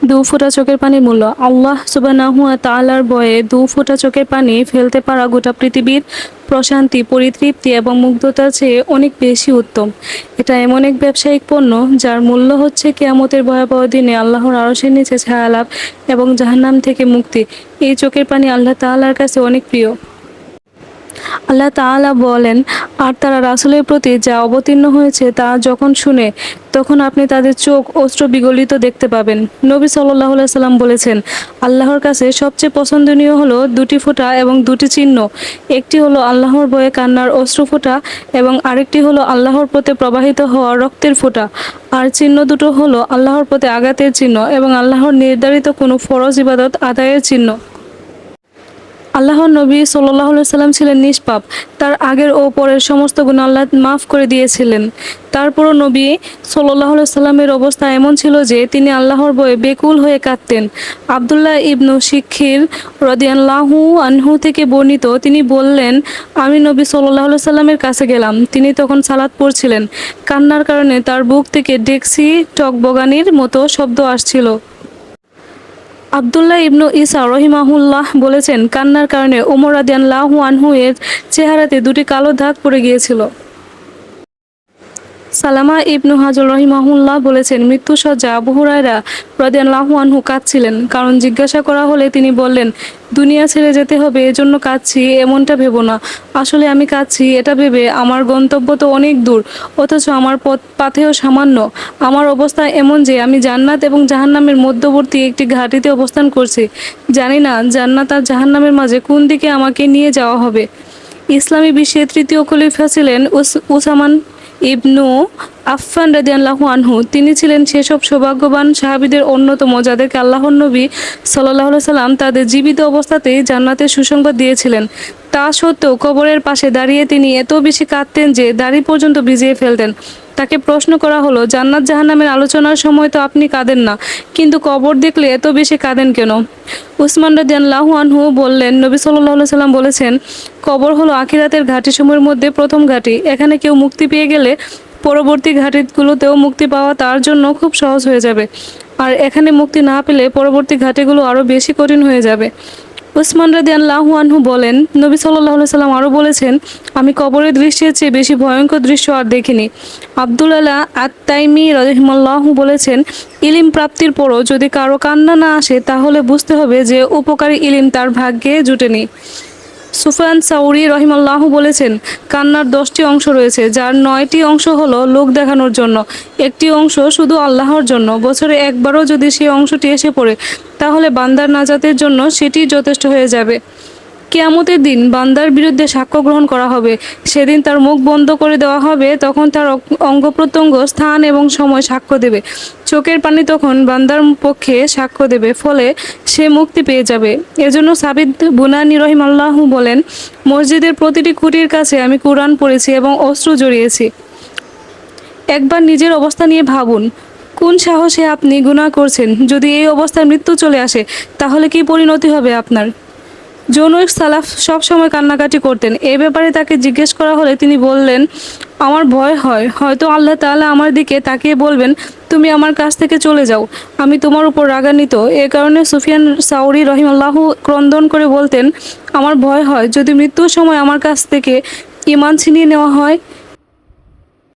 দু ফোঁটা চোখের পানির মূল্য। আল্লাহ সুবহানাহু ওয়া তাআলার ভয়ে দু ফোঁটা চোখের পানি ফেলতে পারা গোটা পৃথিবীর প্রশান্তি, পরিতৃপ্তি এবং মুগ্ধতার চেয়ে অনেক বেশি উত্তম। এটা এমন এক ব্যবসায়িক পণ্য যার মূল্য হচ্ছে কিয়ামতের ভয়াবহ দিনে আল্লাহর আরশের নিচে ছায়া লাভ এবং জাহান্নাম থেকে মুক্তি। এই চোখের পানি আল্লাহ তাআলার কাছে অনেক প্রিয়। আল্লাহ তাআলা বলেন, আর তারা রাসূলের প্রতি যা অবতীর্ণ হয়েছে তা যখন শুনে তখন আপনি তাদের চোখ অশ্রু বিগলিত দেখতে পাবেন। নবী সাল্লাল্লাহু আলাইহি সাল্লাম বলেছেন, আল্লাহর কাছে সবচেয়ে পছন্দনীয় হলো দুটি ফোঁটা এবং দুটি চিহ্ন। একটি হলো আল্লাহর ভয়ে কান্নার অশ্রু ফোঁটা এবং আরেকটি হলো আল্লাহর প্রতি প্রবাহিত হওয়া রক্তের ফোঁটা। আর চিহ্ন দুটো হলো আল্লাহর প্রতি আঘাতের চিহ্ন এবং আল্লাহর নির্ধারিত কোনো ফরজ ইবাদত আদায়ের চিহ্ন। আল্লাহর নবী সাল্লাল্লাহু আলাইহি সাল্লাম ছিলেন নিষ্পাপ। তার আগের ও পরের সমস্ত গুনাহ আল্লাহ মাফ করে দিয়েছিলেন। তারপরও নবী সাল্লাল্লাহু আলাইহি সাল্লামের অবস্থা এমন ছিল যে তিনি আল্লাহর ভয়ে বেকুল হয়ে কাঁদতেন। আব্দুল্লাহ ইবনু শিখীর রাদিয়াল্লাহু আনহু থেকে বর্ণিত, তিনি বললেন, আমি নবী সাল্লাল্লাহু আলাইহি সাল্লামের কাছে গেলাম। তিনি তখন সালাত পড়ছিলেন। কান্নার কারণে তার বুক থেকে ডেকসি টগবগানির মতো শব্দ আসছিল। আব্দুল্লাহ ইবনু ইসা রহিমাহুল্লাহ বলেছেন, কান্নার কারণে ওমর রাদিয়াল্লাহু আনহু এর চেহারাতে দুটি কালো দাগ পড়ে গিয়েছিল। সালামা ইবনু হাজর রহিমাহুল্লাহ বলেছেন, মৃত্যুসজ্জা আবু হুরায়রা রাদিয়াল্লাহু আনহু কাঁদছিলেন। কারণ জিজ্ঞাসা করা হলে তিনি বললেন, দুনিয়া ছেড়ে যেতে হবে এজন্য কাঁদছি এমনটা ভেবো না। আসলে আমি কাঁদছি এটা ভেবে আমার গন্তব্য তো অনেক দূর, অথচ আমার পাথেয় সামান্য। আমার অবস্থা এমন যে আমি জান্নাত এবং জাহান্নামের মধ্যবর্তী একটি ঘাঁটিতে অবস্থান করছি। জানি না জান্নাত আর জাহান্নামের মাঝে কোন দিকে আমাকে নিয়ে যাওয়া হবে। ইসলামী বিশ্বের তৃতীয় খলিফা ছিলেন উসামান ইবনু আফফান রাদিয়াল্লাহু আনহু। তিনি ছিলেন সেসব সৌভাগ্যবান সাহাবীদের অন্যতম যাদেরকে আল্লাহর নবী সাল্লাল্লাহু আলাইহি সাল্লাম তাদের জীবিত অবস্থাতেই জান্নাতের সুসংবাদ দিয়েছিলেন। তা সত্ত্বেও কবরের পাশে দাঁড়িয়ে তিনি এত বেশি কাঁদতেন যে দাড়ি পর্যন্ত ভিজিয়ে ফেলতেন। তাকে প্রশ্ন করা হলো, জান্নাত জাহান্নামের আলোচনার সময় তো আপনি কাঁদেন না, কিন্তু কবর দেখলে এত বেশি কাঁদেন কেন? উসমান রাদিয়াল্লাহু আনহু বললেন, নবী সাল্লাল্লাহু আলাইহি সাল্লাম বলেছেন, কবর হলো আখিরাতের ঘাঁটিসমূহের মধ্যে প্রথম ঘাঁটি। এখানে কেউ মুক্তি পেয়ে গেলে পরবর্তী ঘাঁটিগুলোতেও মুক্তি পাওয়া তার জন্য খুব সহজ হয়ে যাবে, আর এখানে মুক্তি না পেলে পরবর্তী ঘাঁটিগুলো আরও বেশি কঠিন হয়ে যাবে। উসমান রাদিয়াল্লাহু আনহু বলেন, নবী সাল্লাল্লাহু আলাইহি সাল্লাম আরও বলেছেন, আমি কবরের দৃশ্যের চেয়ে বেশি ভয়ঙ্কর দৃশ্য আর দেখিনি। আব্দুল্লাহ আত-তাইমি রাহিমাহুল্লাহু বলেছেন, ইলিম প্রাপ্তির পরও যদি কারো কান্না না আসে তাহলে বুঝতে হবে যে উপকারী ইলিম তার ভাগ্যে জুটেনি। সুফিয়ান সাউরি রহিমাল্লাহু বলেছেন, কান্নার 10টি অংশ রয়েছে, যার 9টি অংশ হলো লোক দেখানোর জন্য, একটি অংশ শুধু আল্লাহর জন্য। বছরে একবারও যদি সেই অংশটি এসে পড়ে তাহলে বান্দার নাজাতের জন্য সেটি যথেষ্ট হয়ে যাবে। কিয়ামতের দিন বান্দার বিরুদ্ধে সাক্ষ্য গ্রহণ করা হবে। সেদিন তার মুখ বন্ধ করে দেওয়া হবে, তখন তার অঙ্গ প্রত্যঙ্গ স্থান এবং সময় সাক্ষ্য দেবে। চোখের পানি তখন বান্দার পক্ষে সাক্ষ্য দেবে, ফলে সে মুক্তি পেয়ে যাবে। এজন্য সাবিত বুনানি রহিমাল্লাহু বলেন, মসজিদের প্রতিটি খুঁটির কাছে আমি কুরআন পড়েছি এবং অশ্রু জড়িয়েছি। একবার নিজের অবস্থা নিয়ে ভাবুন, কোন সাহসে আপনি গুনাহ করছেন? যদি এই অবস্থায় মৃত্যু চলে আসে তাহলে কি পরিণতি হবে আপনার? জনৈক সালাফ সবসময় কান্নাকাটি করতেন। এ ব্যাপারে তাকে জিজ্ঞেস করা হলে তিনি বললেন, আমার ভয় হয় হয়তো আল্লাহ তাআলা আমার দিকে তাকিয়ে বলবেন, তুমি আমার কাছ থেকে চলে যাও, আমি তোমার উপর রাগান্বিত। এ কারণে সুফিয়ান সাউরি রহিমাল্লাহু ক্রন্দন করে বলতেন, আমার ভয় হয় যদি মৃত্যুর সময় আমার কাছ থেকে ঈমান ছিনিয়ে নেওয়া হয়।